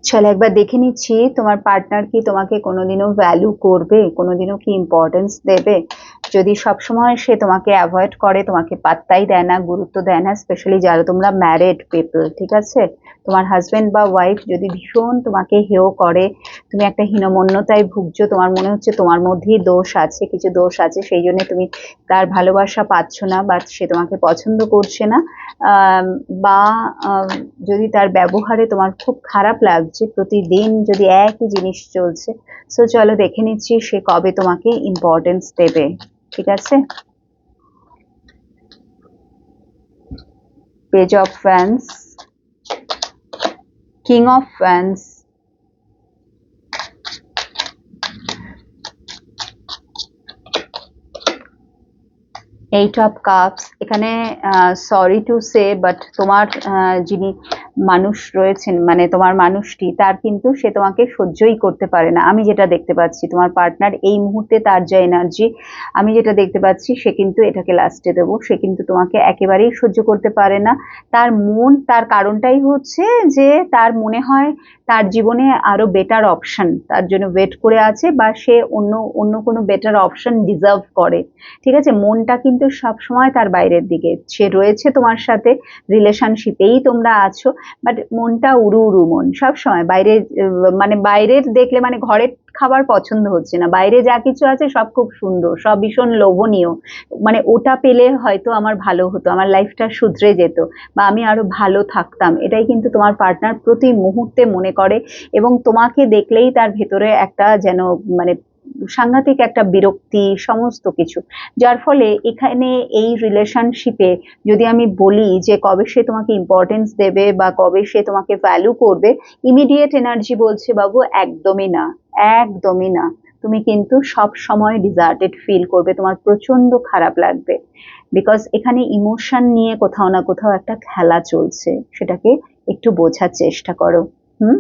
চলো একবার দেখে নিচ্ছি তোমার পার্টনার কি তোমাকে কোনোদিনও ভ্যালু করবে, কোনোদিনও কি ইম্পর্টেন্স দেবে। যদি সবসময় সে তোমাকে অ্যাভয়েড করে, তোমাকে পাত্তাই দেয় না, গুরুত্ব দেয় না, স্পেশালি যারা তোমরা ম্যারিড পিপল, ঠিক আছে, তোমার হাজবেন্ড বা ওয়াইফ যদি ভীষণ তোমাকে হেয় করে, তুমি একটা হীনমন্যতায় ভুগছো, তোমার মনে হচ্ছে তোমার মধ্যেই দোষ আছে, কিছু দোষ আছে, সেই জন্য তুমি তার ভালোবাসা পাচ্ছ না বা সে তোমাকে পছন্দ করছে না, আম, বা যদি তার ব্যবহারে তোমার খুব খারাপ লাগছে, প্রতিদিন যদি একই জিনিস চলছে, সো চলো দেখে নিচ্ছি সে কবে তোমাকে ইম্পর্টেন্স দেবে। ঠিক আছে, page of fans, king of fans, eight of cups. এখানে সরি টু সে, বাট তোমার যিনি মানুষ রয়েছেন, মানে তোমার মানুষটি, তার কিন্তু সে তোমাকে সহ্যই করতে পারে না। আমি যেটা দেখতে পাচ্ছি তোমার পার্টনার এই মুহূর্তে, তার যা এনার্জি আমি যেটা দেখতে পাচ্ছি, সে কিন্তু এটাকে লাস্টে দেবো, সে কিন্তু তোমাকে একেবারেই সহ্য করতে পারে না। তার মন, তার কারণটাই হচ্ছে যে তার মনে হয় তার জীবনে আরো বেটার অপশন তার জন্য ওয়েট করে আছে, বা সে অন্য অন্য কোনো বেটার অপশন ডিজার্ভ করে। ঠিক আছে, মনটা কিন্তু সব সময় তার বাইরের দিকে, সে রয়েছে তোমার সাথে, রিলেশনশিপেই তোমরা আছো, বাট মনটা উড়ু উড়ু মন সব সময় বাইরে, মানে বাইরের দেখলে, মানে ঘরের খাবার পছন্দ হচ্ছে না, বাইরে যা কিছু আছে সব খুব সুন্দর, সব ভীষণ লোভনীয়, মানে ওটা পেলে হয়তো আমার ভালো হতো, আমার লাইফটা শুধরে যেত, বা আমি আরো ভালো থাকতাম, এটাই কিন্তু তোমার পার্টনার প্রতি মুহূর্তে মনে করে। এবং তোমাকে দেখলেই তার ভেতরে একটা যেন, মানে সাংঘাতিক একটা বিরক্তি, সমস্ত কিছু, যার ফলে এখানে এই রিলেশনশিপে যদি আমি বলি যে কবে সে তোমাকে ইম্পর্টেন্স দেবে বা কবে সে তোমাকে ভ্যালু করবে, ইমিডিয়েট এনার্জি বলছে বাবু একদমই না, একদমই না। তুমি কিন্তু সব সময় ডিজার্টেড ফিল করবে, তোমার প্রচন্ড খারাপ লাগবে, বিকজ এখানে ইমোশন নিয়ে কোথাও না কোথাও একটা খেলা চলছে, সেটাকে একটু বোঝার চেষ্টা করো। হুম।